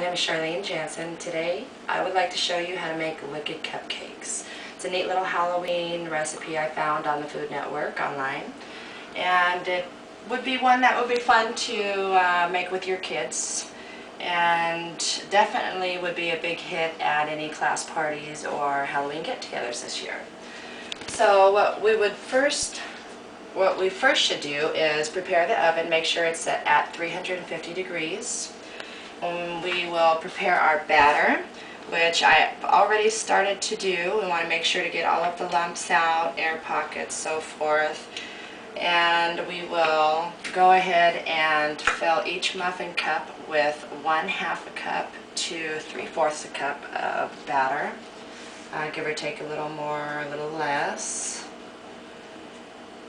My name is Charlene Janson. Today I would like to show you how to make wicked cupcakes. It's a neat little Halloween recipe I found on the Food Network online, and it would be one that would be fun to make with your kids, and definitely would be a big hit at any class parties or Halloween get-togethers this year. So what we first should do is prepare the oven, make sure it's set at 350 degrees. We will prepare our batter, which I already started to do. We want to make sure to get all of the lumps out, air pockets, so forth. And we will go ahead and fill each muffin cup with 1/2 a cup to 3/4 a cup of batter. Give or take a little more, a little less.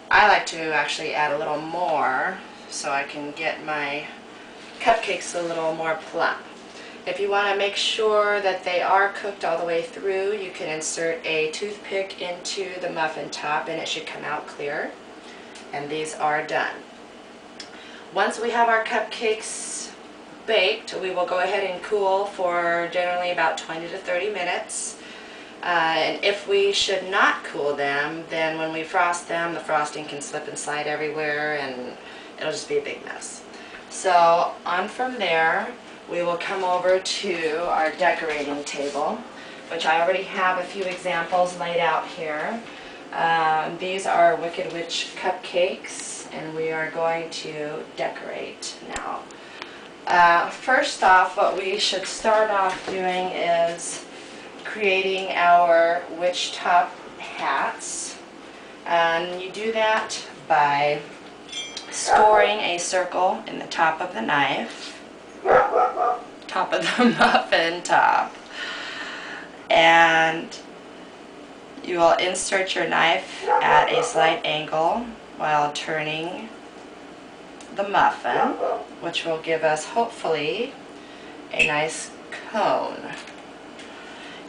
I like to actually add a little more so I can get my cupcakes a little more plump. If you want to make sure that they are cooked all the way through, you can insert a toothpick into the muffin top and it should come out clear. And these are done. Once we have our cupcakes baked, we will go ahead and cool for generally about 20 to 30 minutes. And if we should not cool them, then when we frost them, the frosting can slip and slide everywhere and it'll just be a big mess. So on from there, we will come over to our decorating table, which I already have a few examples laid out here. These are Wicked Witch cupcakes, and we are going to decorate now. First off, what we should start off doing is creating our witch top hats, and you do that by scoring a circle in the top of the knife, top of the muffin top, and you will insert your knife at a slight angle while turning the muffin, which will give us hopefully a nice cone.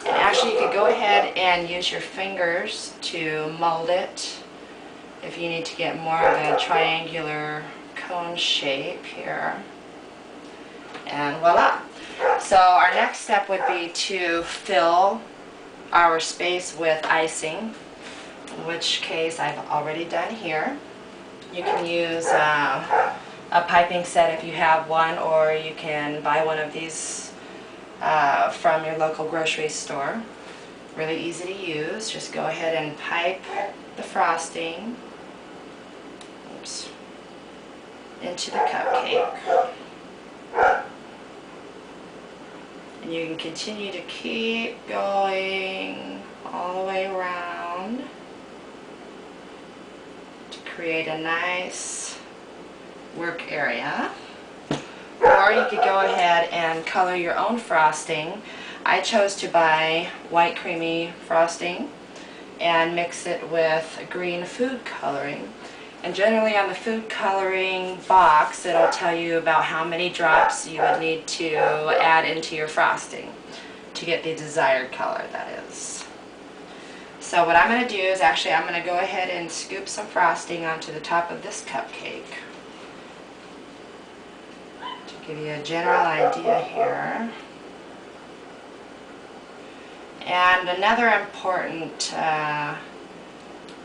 And actually you could go ahead and use your fingers to mold it if you need to get more of a triangular cone shape here. And voila! So our next step would be to fill our space with icing, in which case I've already done here. You can use a piping set if you have one, or you can buy one of these from your local grocery store. Really easy to use. Just go ahead and pipe the frosting into the cupcake. And you can continue to keep going all the way around to create a nice work area. Or you could go ahead and color your own frosting. I chose to buy white creamy frosting and mix it with green food coloring. And generally on the food coloring box, it'll tell you about how many drops you would need to add into your frosting to get the desired color, that is. So what I'm going to do is actually I'm going to go ahead and scoop some frosting onto the top of this cupcake to give you a general idea here. And another important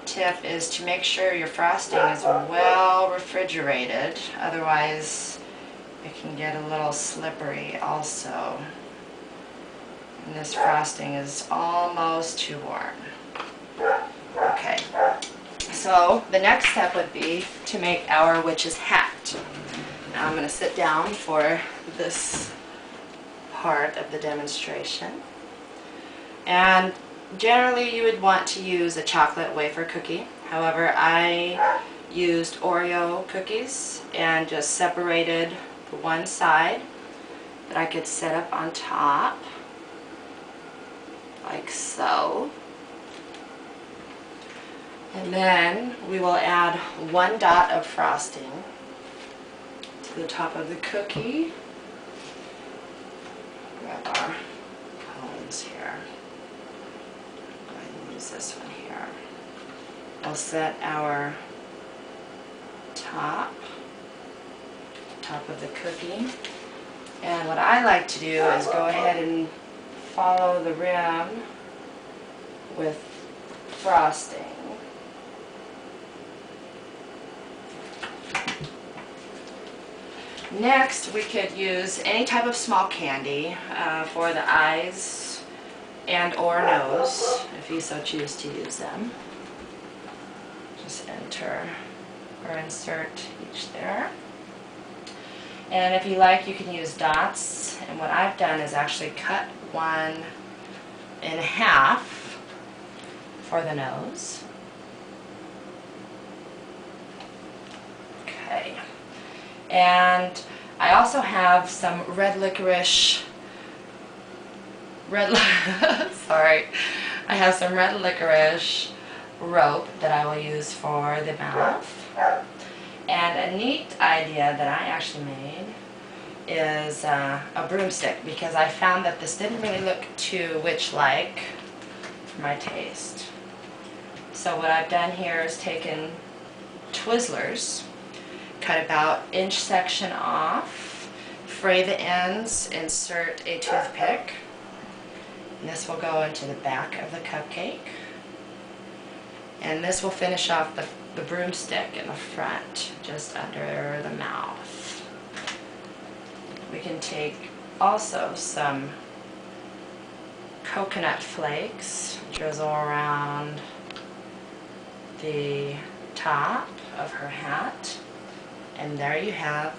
tip is to make sure your frosting is well refrigerated, otherwise it can get a little slippery also. And this frosting is almost too warm. Okay, so the next step would be to make our witch's hat. Now I'm going to sit down for this part of the demonstration. And generally you would want to use a chocolate wafer cookie. However, I used Oreo cookies and just separated the one side that I could set up on top, like so. And then we will add 1 dot of frosting to the top of the cookie. Grab our cones here. Use this one here. We'll set our top of the cookie And what I like to do is go ahead and follow the rim with frosting. Next, we could use any type of small candy for the eyes and or nose, if you so choose to use them. Just enter or insert each there. And if you like, you can use dots. And what I've done is actually cut one in half for the nose. Okay. And I also have some red licorice, sorry, I have some red licorice rope that I will use for the mouth. And a neat idea that I actually made is a broomstick, because I found that this didn't really look too witch-like for my taste. So what I've done here is taken Twizzlers, cut about inch section off, fray the ends, insert a toothpick, and this will go into the back of the cupcake, and this will finish off the broomstick in the front, just under the mouth. We can take also some coconut flakes, drizzle around the top of her hat, and there you have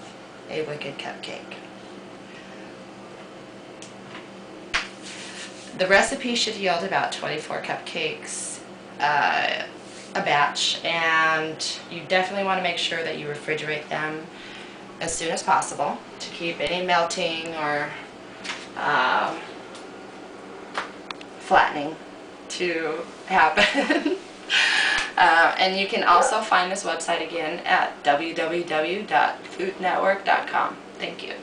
a wicked cupcake. The recipe should yield about 24 cupcakes a batch, and you definitely want to make sure that you refrigerate them as soon as possible to keep any melting or flattening to happen. And you can also find this website again at www.foodnetwork.com. Thank you.